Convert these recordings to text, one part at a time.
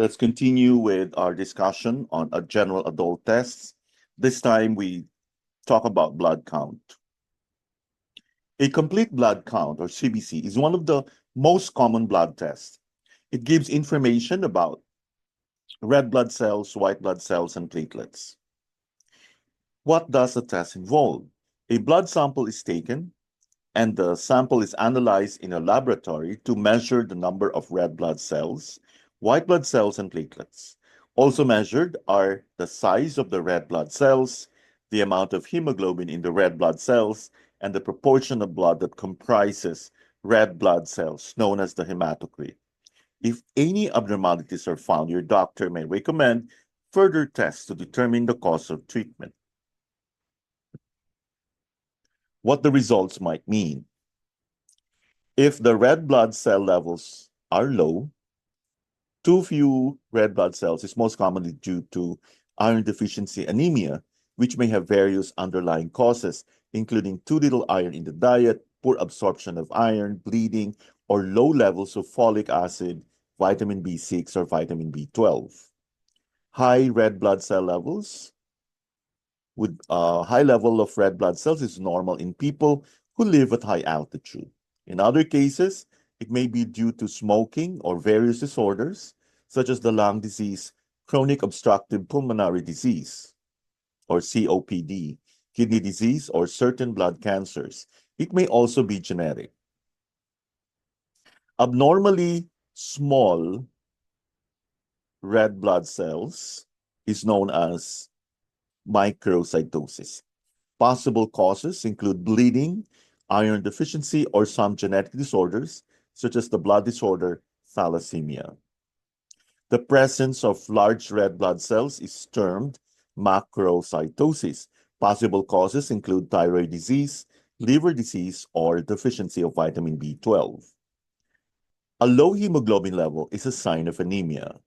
Let's continue with our discussion on a general adult tests. This time we talk about blood count. A complete blood count, or CBC, is one of the most common blood tests. It gives information about red blood cells, white blood cells, and platelets. What does the test involve? A blood sample is taken, and the sample is analyzed in a laboratory to measure the number of red blood cells, white blood cells, and platelets. Also measured are the size of the red blood cells, the amount of hemoglobin in the red blood cells, and the proportion of blood that comprises red blood cells, known as the hematocrit. If any abnormalities are found, your doctor may recommend further tests to determine the cause of treatment. What the results might mean. If the red blood cell levels are low, too few red blood cells is most commonly due to iron deficiency anemia, which may have various underlying causes, including too little iron in the diet, poor absorption of iron, bleeding, or low levels of folic acid, vitamin B6, or vitamin B12. High red blood cell levels with a high level of red blood cells is normal in people who live at high altitude. In other cases, it may be due to smoking or various disorders, such as the lung disease, chronic obstructive pulmonary disease, or COPD, kidney disease, or certain blood cancers. It may also be genetic. Abnormally small red blood cells is known as microcytosis. Possible causes include bleeding, iron deficiency, or some genetic disorders, such as the blood disorder thalassemia. The presence of large red blood cells is termed macrocytosis. Possible causes include thyroid disease, liver disease, or deficiency of vitamin B12. A low hemoglobin level is a sign of anemia.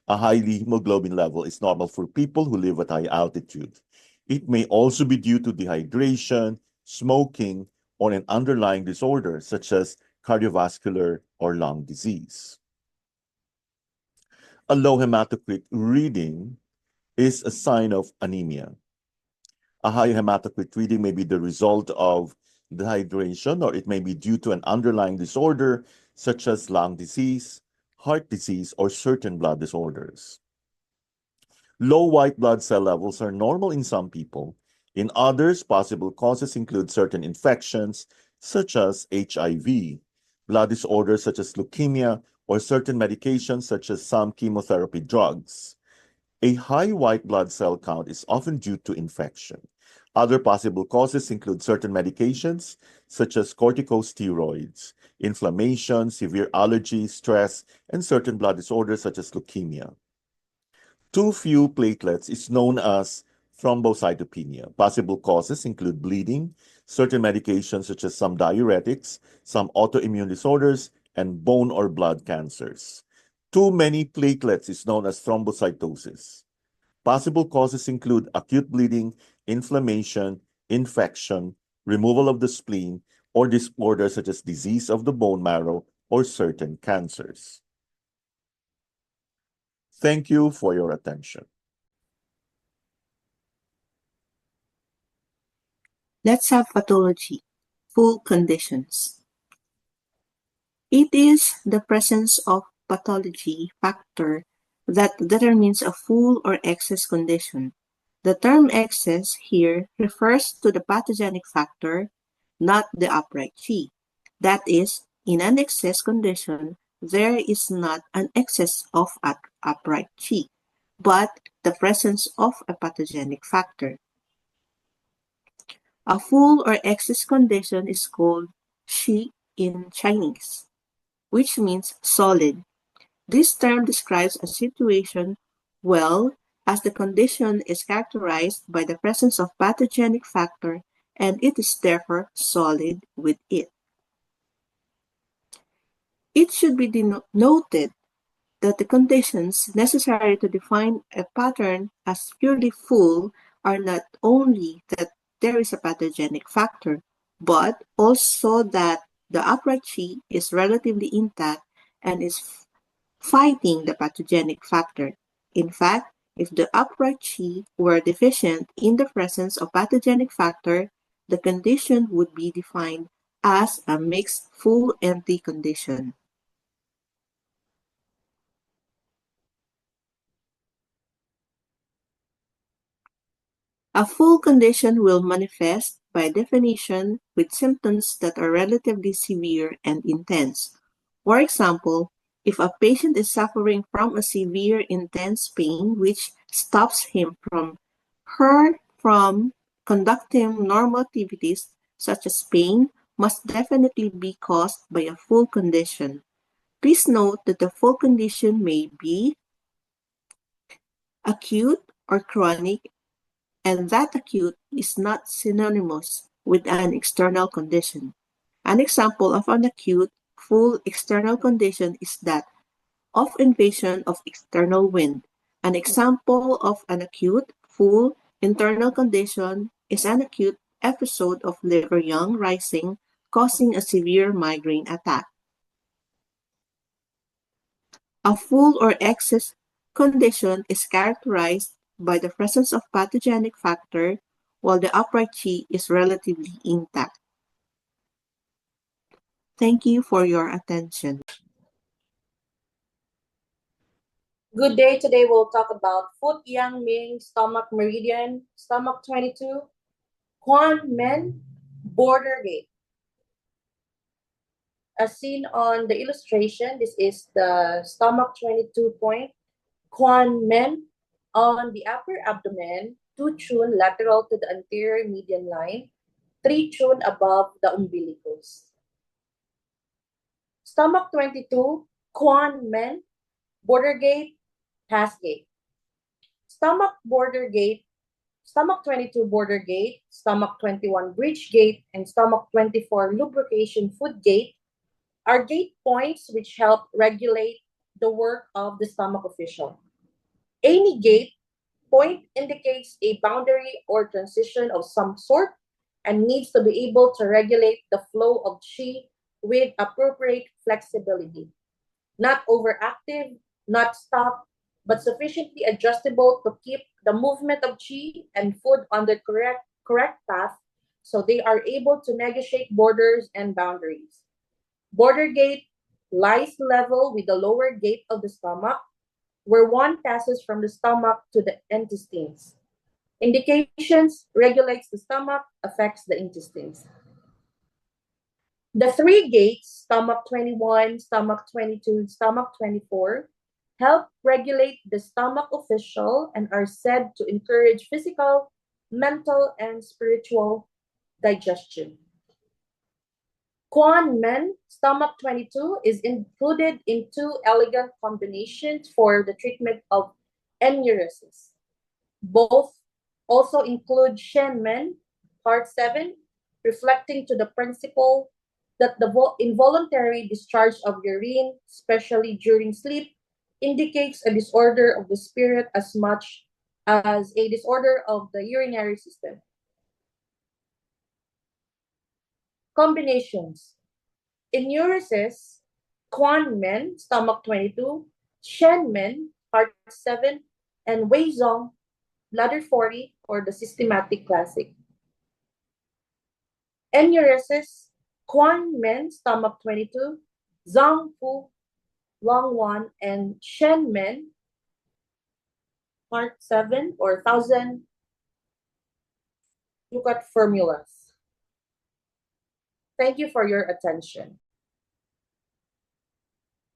A high hemoglobin level is normal for people who live at high altitude. It may also be due to dehydration, smoking, or an underlying disorder such as cardiovascular or lung disease. A low hematocrit reading is a sign of anemia. A high hematocrit reading may be the result of dehydration, or it may be due to an underlying disorder such as lung disease, heart disease, or certain blood disorders. Low white blood cell levels are normal in some people. In others, possible causes include certain infections such as HIV, blood disorders such as leukemia, or certain medications such as some chemotherapy drugs. A high white blood cell count is often due to infection. Other possible causes include certain medications such as corticosteroids, inflammation, severe allergy, stress, and certain blood disorders such as leukemia. Too few platelets is known as thrombocytopenia. Possible causes include bleeding, certain medications such as some diuretics, some autoimmune disorders, and bone or blood cancers. Too many platelets is known as thrombocytosis. Possible causes include acute bleeding, inflammation, infection, removal of the spleen, or disorders such as disease of the bone marrow or certain cancers. Thank you for your attention. Let's have pathology, full conditions. It is the presence of pathology factor that determines a full or excess condition. The term excess here refers to the pathogenic factor, not the upright Qi. That is, in an excess condition, there is not an excess of upright Qi, but the presence of a pathogenic factor. A full or excess condition is called Qi in Chinese, which means solid. This term describes a situation as the condition is characterized by the presence of pathogenic factor and it is therefore solid with it. It should be noted that the conditions necessary to define a pattern as purely full are not only that there is a pathogenic factor, but also that the upright Qi is relatively intact and is fighting the pathogenic factor. In fact, if the upright qi were deficient in the presence of pathogenic factor, the condition would be defined as a mixed full empty condition. A full condition will manifest, by definition, with symptoms that are relatively severe and intense. For example, if a patient is suffering from a severe intense pain which stops him from her from conducting normal activities, such as pain must definitely be caused by a full condition. Please note that the full condition may be acute or chronic, and that acute is not synonymous with an external condition. An example of an acute, full external condition is that of invasion of external wind. An example of an acute, full internal condition is an acute episode of liver yang rising causing a severe migraine attack. A full or excess condition is characterized by the presence of pathogenic factor while the upright qi is relatively intact. Thank you for your attention. Good day. Today we'll talk about Foot Yang Ming Stomach Meridian, Stomach 22, Quan Men, Border Gate. As seen on the illustration, this is the stomach 22 point, Quan Men on the upper abdomen, 2 chun lateral to the anterior median line, 3 chun above the umbilicus. Stomach 22, Quan Men, Border Gate, Pass Gate. Stomach border gate, stomach 22 border gate, stomach 21 bridge gate, and stomach 24 lubrication foot gate are gate points which help regulate the work of the stomach official. Any gate point indicates a boundary or transition of some sort and needs to be able to regulate the flow of qi with appropriate flexibility. Not overactive, not stopped, but sufficiently adjustable to keep the movement of qi and food on the correct path so they are able to negotiate borders and boundaries. Border gate lies level with the lower gate of the stomach, where one passes from the stomach to the intestines. Indications regulates the stomach, affects the intestines. The 3 gates, stomach 21, stomach 22, stomach 24, help regulate the stomach official and are said to encourage physical, mental, and spiritual digestion. Quan Men, stomach 22, is included in 2 elegant combinations for the treatment of enuresis. Both also include Shen Men, part 7, reflecting to the principle that the involuntary discharge of urine, especially during sleep, indicates a disorder of the spirit as much as a disorder of the urinary system. Combinations. Enuresis, Quan Men, stomach 22, Shen Men, part 7, and Wei Zong, bladder 40, or the systematic classic. Enuresis, Quan Men, stomach 22, Zhang Fu, long 1, and Shen Men, part 7, or 1000, look at formulas. Thank you for your attention.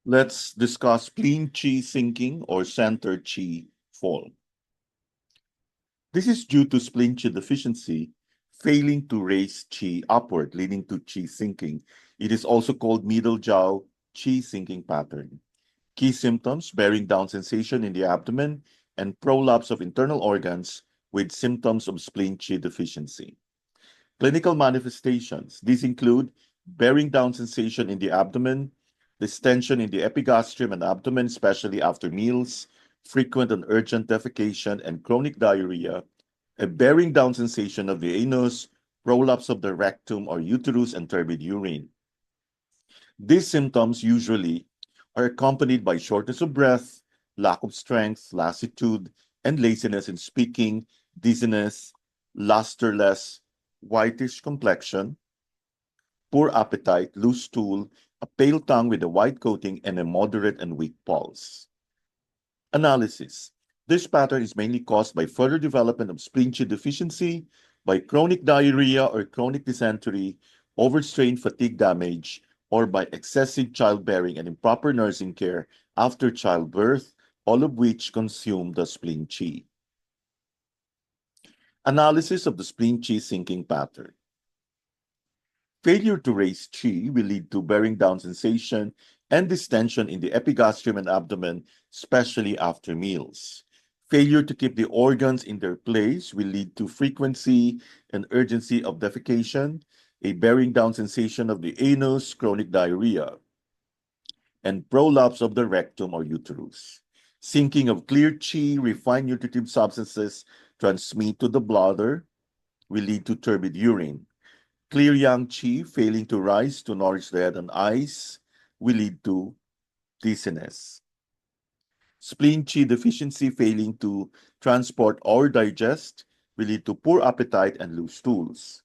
Let's discuss spleen qi sinking or center qi fall. This is due to spleen qi deficiency failing to raise qi upward, leading to qi sinking. It is also called middle jiao qi sinking pattern. Key symptoms: bearing down sensation in the abdomen and prolapse of internal organs with symptoms of spleen qi deficiency. Clinical manifestations: these include bearing down sensation in the abdomen, distension in the epigastrium and abdomen, especially after meals, frequent and urgent defecation and chronic diarrhea, a bearing down sensation of the anus, prolapse of the rectum or uterus, and turbid urine. These symptoms usually are accompanied by shortness of breath, lack of strength, lassitude, and laziness in speaking, dizziness, lusterless, whitish complexion, poor appetite, loose stool, a pale tongue with a white coating, and a moderate and weak pulse. Analysis. This pattern is mainly caused by further development of spleen Qi deficiency, by chronic diarrhea or chronic dysentery, overstrained fatigue damage, or by excessive childbearing and improper nursing care after childbirth, all of which consume the spleen Qi. Analysis of the spleen Qi sinking pattern. Failure to raise Qi will lead to bearing down sensation and distension in the epigastrium and abdomen, especially after meals. Failure to keep the organs in their place will lead to frequency and urgency of defecation, a bearing down sensation of the anus, chronic diarrhea, and prolapse of the rectum or uterus. Sinking of clear Qi, refined nutritive substances transmit to the bladder will lead to turbid urine. Clear yang Qi failing to rise to nourish the head and eyes will lead to dizziness. Spleen Qi deficiency failing to transport or digest will lead to poor appetite and loose stools.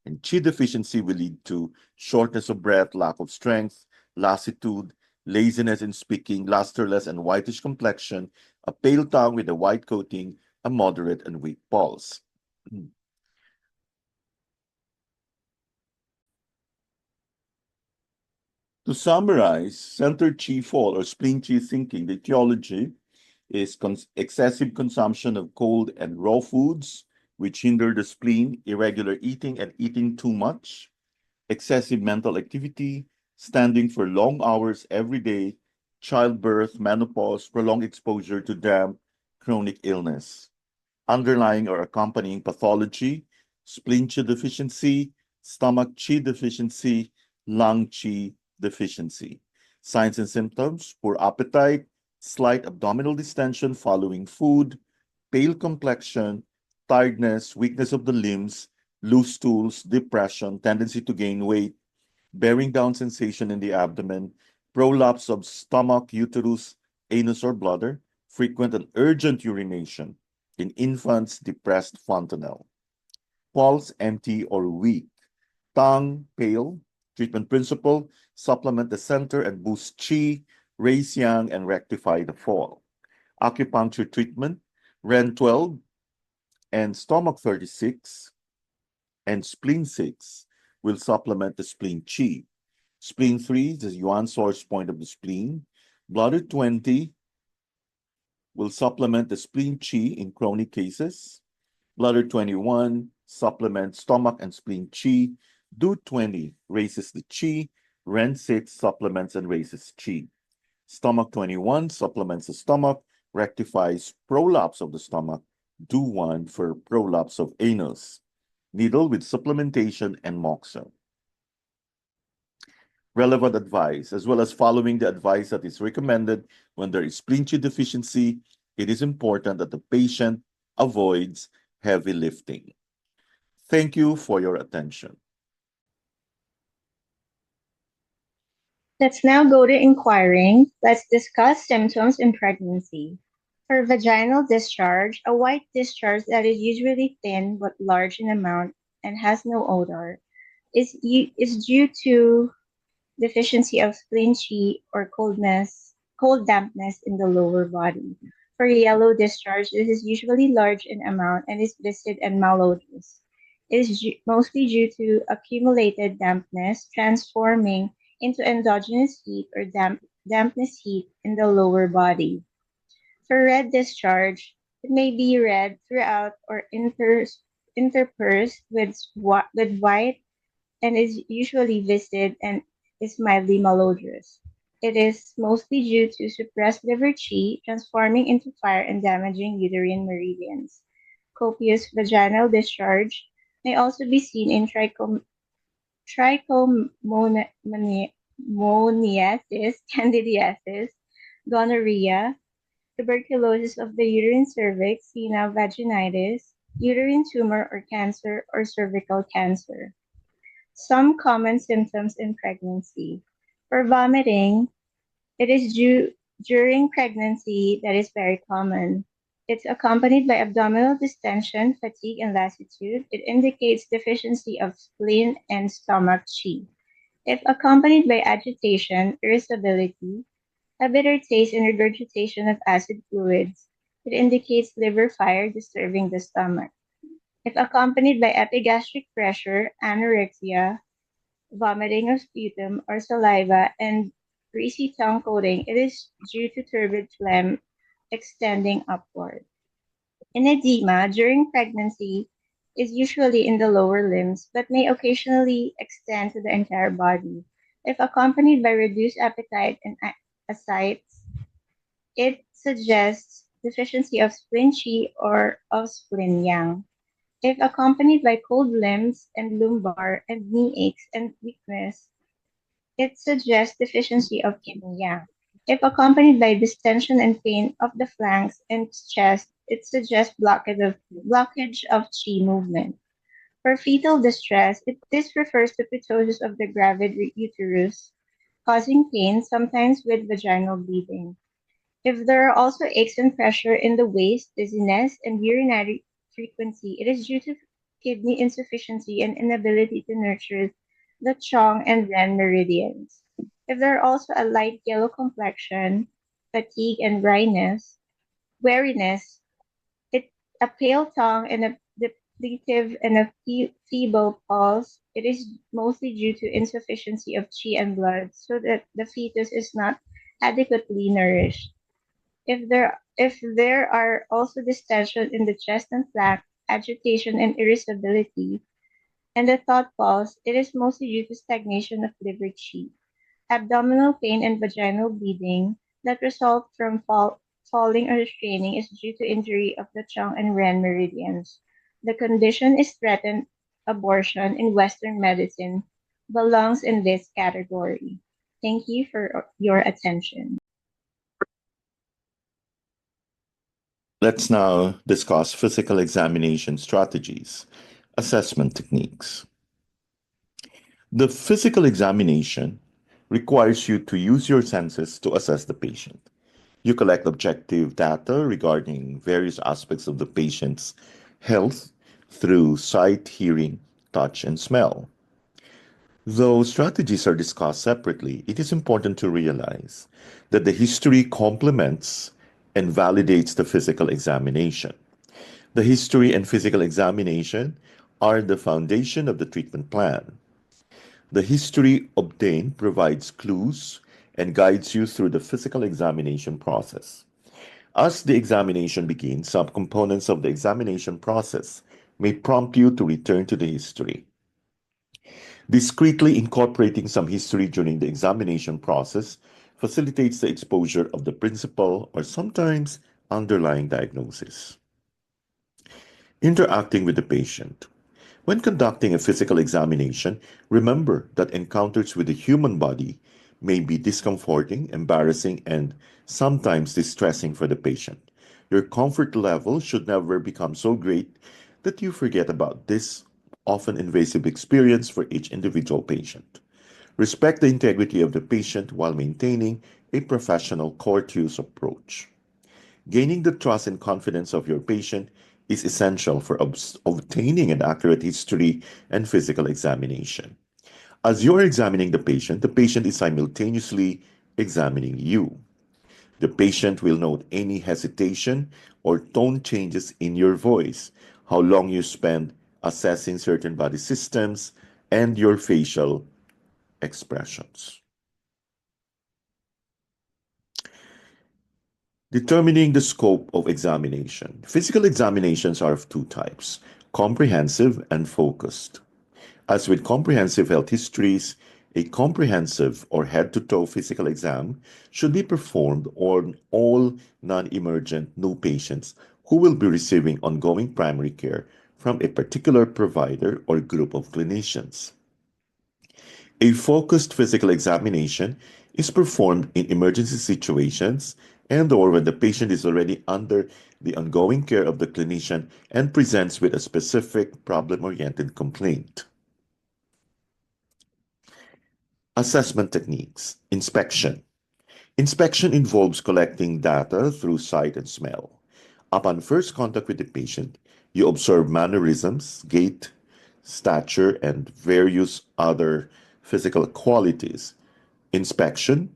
And Qi deficiency will lead to shortness of breath, lack of strength, lassitude, laziness in speaking, lusterless and whitish complexion, a pale tongue with a white coating, a moderate and weak pulse. To summarize, center Qi fall or spleen Qi sinking, the etiology is excessive consumption of cold and raw foods, which hinder the spleen, irregular eating and eating too much, excessive mental activity, standing for long hours every day, childbirth, menopause, prolonged exposure to damp, chronic illness. Underlying or accompanying pathology, spleen Qi deficiency, stomach Qi deficiency, lung Qi deficiency. Signs and symptoms, poor appetite, slight abdominal distension following food, pale complexion, tiredness, weakness of the limbs, loose stools, depression, tendency to gain weight, bearing down sensation in the abdomen, prolapse of stomach, uterus, anus, or bladder, frequent and urgent urination. In infants, depressed fontanelle. Pulse empty or weak. Tongue pale. Treatment principle, supplement the center and boost Qi, raise yang, and rectify the fall. Acupuncture treatment, REN 12 and stomach 36 and spleen 6 will supplement the spleen Qi. Spleen 3 is the yuan source point of the spleen. Bladder 20 will supplement the spleen Qi in chronic cases. Bladder 21 supplements stomach and spleen Qi. Do 20 raises the Qi. REN 6 supplements and raises Qi. Stomach 21 supplements the stomach, rectifies prolapse of the stomach. Do 1 for prolapse of anus. Needle with supplementation and moxa. Relevant advice, as well as following the advice that is recommended when there is spleen Qi deficiency, it is important that the patient avoids heavy lifting. Thank you for your attention. Let's now go to inquiring. Let's discuss symptoms in pregnancy. For vaginal discharge, a white discharge that is usually thin but large in amount and has no odor is due to deficiency of spleen Qi or cold dampness in the lower body. For yellow discharge, this is usually large in amount and is viscid and malodorous. It is mostly due to accumulated dampness transforming into endogenous heat or dampness heat in the lower body. For red discharge, it may be red throughout or interspersed with white and is usually viscid and is mildly malodorous. It is mostly due to suppressed liver qi transforming into fire and damaging uterine meridians. Copious vaginal discharge may also be seen in trichomoniasis, candidiasis, gonorrhea, tuberculosis of the uterine cervix, sena vaginitis, uterine tumor or cancer, or cervical cancer. Some common symptoms in pregnancy. For vomiting, It is due during pregnancy that is very common. It's accompanied by abdominal distension, fatigue, and lassitude. It indicates deficiency of spleen and stomach qi. If accompanied by agitation, irritability, a bitter taste, and regurgitation of acid fluids, it indicates liver fire disturbing the stomach. If accompanied by epigastric pressure, anorexia, vomiting of sputum or saliva, and greasy tongue coating, it is due to turbid phlegm extending upward. An edema during pregnancy is usually in the lower limbs but may occasionally extend to the entire body. If accompanied by reduced appetite and ascites, it suggests deficiency of spleen qi or of spleen yang. If accompanied by cold limbs and lumbar and knee aches and weakness, it suggests deficiency of kidney yang. If accompanied by distension and pain of the flanks and chest, it suggests blockage of qi movement. For fetal distress, this refers to pitosis of the gravid uterus, causing pain, sometimes with vaginal bleeding. If there are also aches and pressure in the waist, dizziness, and urinary frequency, it is due to kidney insufficiency and inability to nurture the Chong and Ren meridians. If there are also a light yellow complexion, fatigue, and weariness, it, a pale tongue, and a depletive and a feeble pulse, it is mostly due to insufficiency of qi and blood, so that the fetus is not adequately nourished. If there are also distension in the chest and flank, agitation and irritability, and the thought pulse, it is mostly due to stagnation of liver qi. Abdominal pain and vaginal bleeding that result from falling or straining is due to injury of the Chong and Ren meridians. The condition is threatened abortion in Western medicine belongs in this category. Thank you for your attention. Let's now discuss physical examination strategies, assessment techniques. The physical examination requires you to use your senses to assess the patient. You collect objective data regarding various aspects of the patient's health through sight, hearing, touch, and smell. Though strategies are discussed separately, it is important to realize that the history complements and validates the physical examination. The history and physical examination are the foundation of the treatment plan. The history obtained provides clues and guides you through the physical examination process. As the examination begins, some components of the examination process may prompt you to return to the history. Discreetly incorporating some history during the examination process facilitates the exposure of the principal or sometimes underlying diagnosis. Interacting with the patient. When conducting a physical examination, remember that encounters with the human body may be discomforting, embarrassing, and sometimes distressing for the patient. Your comfort level should never become so great that you forget about this often invasive experience for each individual patient. Respect the integrity of the patient while maintaining a professional courteous approach. Gaining the trust and confidence of your patient is essential for obtaining an accurate history and physical examination. As you're examining the patient is simultaneously examining you. The patient will note any hesitation or tone changes in your voice, how long you spend assessing certain body systems, and your facial expressions. Determining the scope of examination. Physical examinations are of two types, comprehensive and focused. As with comprehensive health histories, a comprehensive or head-to-toe physical exam should be performed on all non-emergent new patients who will be receiving ongoing primary care from a particular provider or group of clinicians. A focused physical examination is performed in emergency situations and/or when the patient is already under the ongoing care of the clinician and presents with a specific problem-oriented complaint. Assessment techniques. Inspection. Inspection involves collecting data through sight and smell. Upon first contact with the patient, you observe mannerisms, gait, stature, and various other physical qualities. Inspection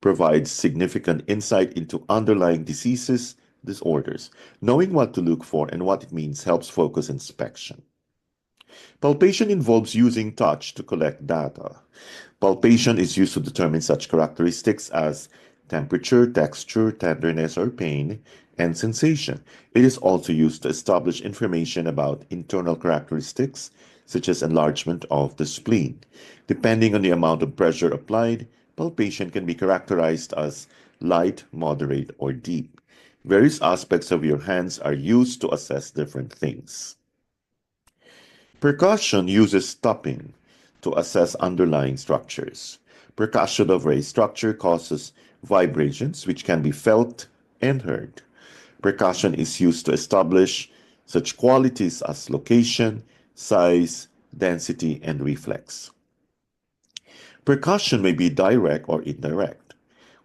provides significant insight into underlying diseases, disorders. Knowing what to look for and what it means helps focus inspection. Palpation involves using touch to collect data. Palpation is used to determine such characteristics as temperature, texture, tenderness or pain, and sensation. It is also used to establish information about internal characteristics, such as enlargement of the spleen. Depending on the amount of pressure applied, palpation can be characterized as light, moderate, or deep. Various aspects of your hands are used to assess different things. Percussion uses stopping to assess underlying structures. Percussion of a structure causes vibrations which can be felt and heard. Percussion is used to establish such qualities as location, size, density, and reflex. Percussion may be direct or indirect.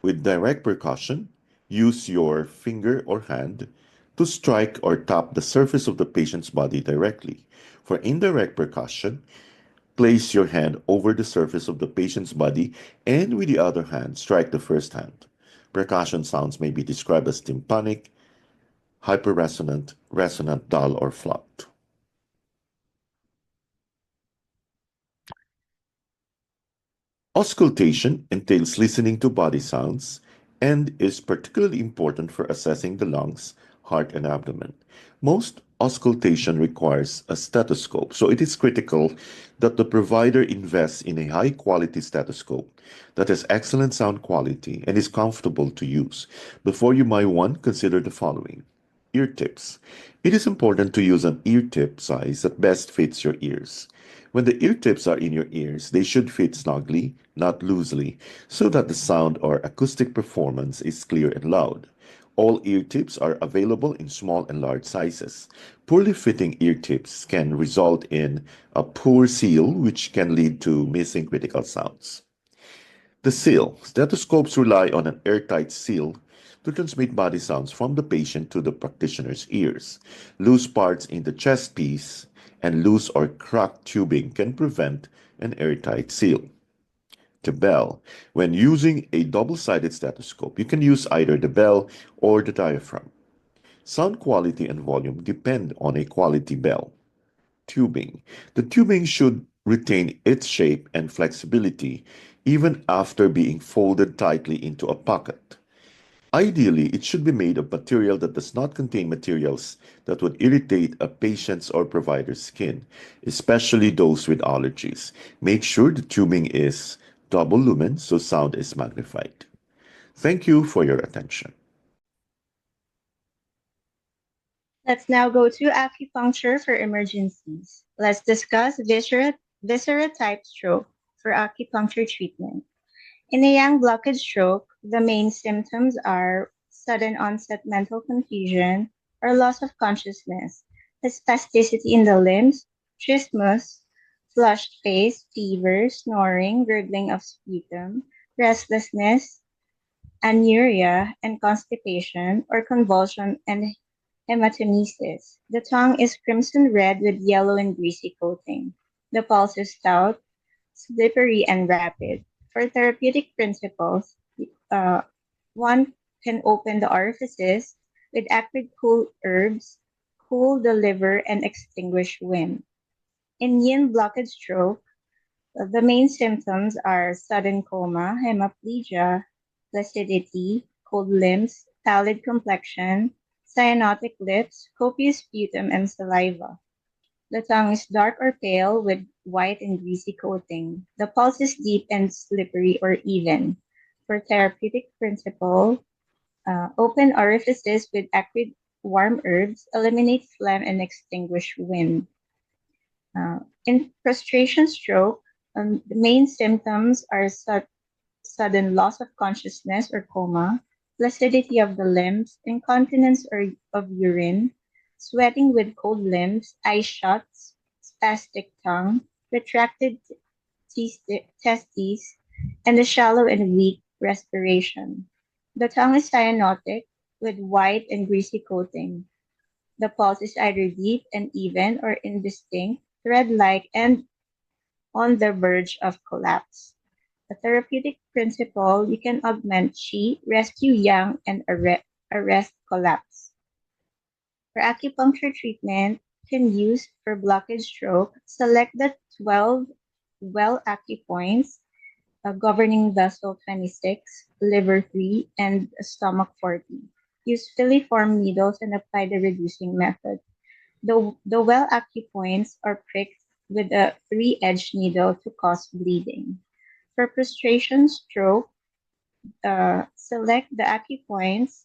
With direct percussion, use your finger or hand to strike or tap the surface of the patient's body directly. For indirect percussion, place your hand over the surface of the patient's body and with the other hand strike the first hand. Percussion sounds may be described as tympanic, hyperresonant, resonant, dull, or flat. Auscultation entails listening to body sounds and is particularly important for assessing the lungs, heart, and abdomen. Most auscultation requires a stethoscope, so it is critical that the provider invests in a high quality stethoscope that has excellent sound quality and is comfortable to use. Before you buy one, consider the following. Ear tips. It is important to use an ear tip size that best fits your ears. When the ear tips are in your ears, they should fit snugly, not loosely, so that the sound or acoustic performance is clear and loud. All ear tips are available in small and large sizes. Poorly fitting ear tips can result in a poor seal, which can lead to missing critical sounds. The seal. Stethoscopes rely on an airtight seal to transmit body sounds from the patient to the practitioner's ears. Loose parts in the chest piece and loose or cracked tubing can prevent an airtight seal. The bell. When using a double-sided stethoscope, you can use either the bell or the diaphragm. Sound quality and volume depend on a quality bell. Tubing. The tubing should retain its shape and flexibility even after being folded tightly into a pocket. Ideally, it should be made of material that does not contain materials that would irritate a patient's or provider's skin, especially those with allergies. Make sure the tubing is double lumen so sound is magnified. Thank you for your attention. Let's now go to acupuncture for emergencies. Let's discuss viscera type stroke for acupuncture treatment. In a young blockage stroke, the main symptoms are sudden onset mental confusion or loss of consciousness, spasticity in the limbs, trismus, flushed face, fever, snoring, gurgling of sputum, restlessness, anuria, and constipation or convulsion and hematemesis. The tongue is crimson red with yellow and greasy coating. The pulse is stout, slippery, and rapid. For therapeutic principles, uh, one can open the orifices with acrid cool herbs, cool the liver, and extinguish wind. In yin blockage stroke, the main symptoms are sudden coma, hemiplegia, placidity, cold limbs, pallid complexion, cyanotic lips, copious sputum, and saliva. The tongue is dark or pale with white and greasy coating. The pulse is deep and slippery or even. For therapeutic principle, open orifices with acrid warm herbs, eliminate phlegm, and extinguish wind. In frustration stroke, the main symptoms are sudden loss of consciousness or coma, flaccidity of the limbs, incontinence or of urine, sweating with cold limbs, eye shots, spastic tongue, retracted testes, and a shallow and weak respiration. The tongue is cyanotic with white and greasy coating. The pulse is either deep and even or indistinct, thread-like, and on the verge of collapse. A therapeutic principle, you can augment qi, rescue yang, and arrest collapse. For acupuncture treatment, you can use for blockage stroke, select the 12 well acupoints governing vessel 26, liver 3, and stomach 40. Use filiform needles and apply the reducing method. The well acupoints are pricked with a 3-edged needle to cause bleeding. For prostration stroke, select the acupoints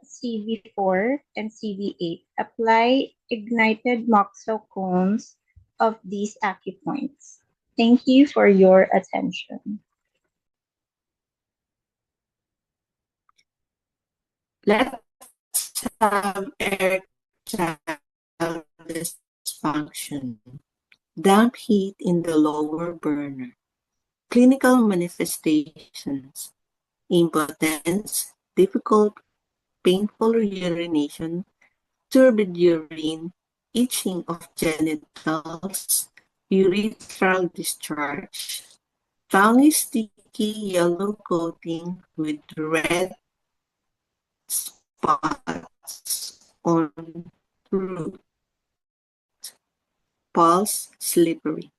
CV4 and CV8. Apply ignited moxo cones of these acupoints. Thank you for your attention. Let's have erectile dysfunction, damp heat in the lower burner. Clinical manifestations: impotence, difficult, painful urination, turbid urine, itching of genitals, urethral discharge. Tongue is sticky yellow coating with red spots on root. Pulse slippery.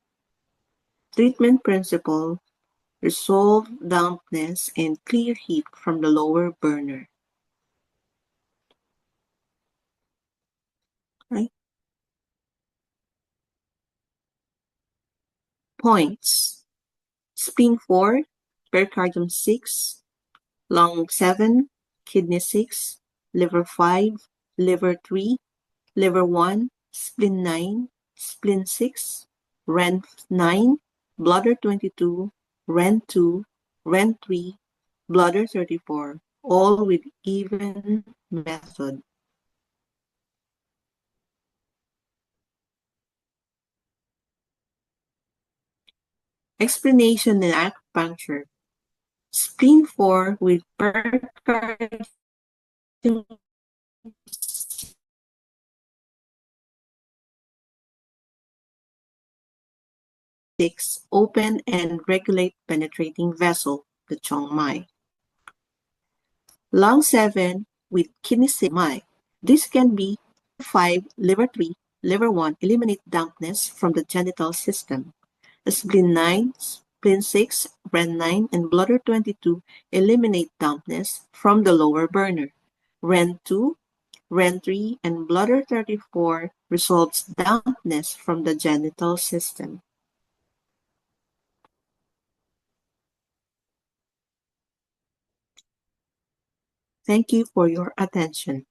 Treatment principle: resolve dampness and clear heat from the lower burner. Right? Points: spleen 4, pericardium 6, lung 7, kidney 6, liver 5, liver 3, liver 1, spleen 9, spleen 6, ren 9, bladder 22, ren 2, ren 3, bladder 34, all with even method. Explanation in acupuncture: spleen 4 with pericardium 6, open and regulate penetrating vessel, the Chong Mai. Lung 7 with kidney 6, Mai. This can be 5, liver 3, liver 1, eliminate dampness from the genital system. Spleen 9, spleen 6, ren 9, and bladder 22 eliminate dampness from the lower burner. Ren 2, ren 3, and bladder 34 resolves dampness from the genital system. Thank you for your attention.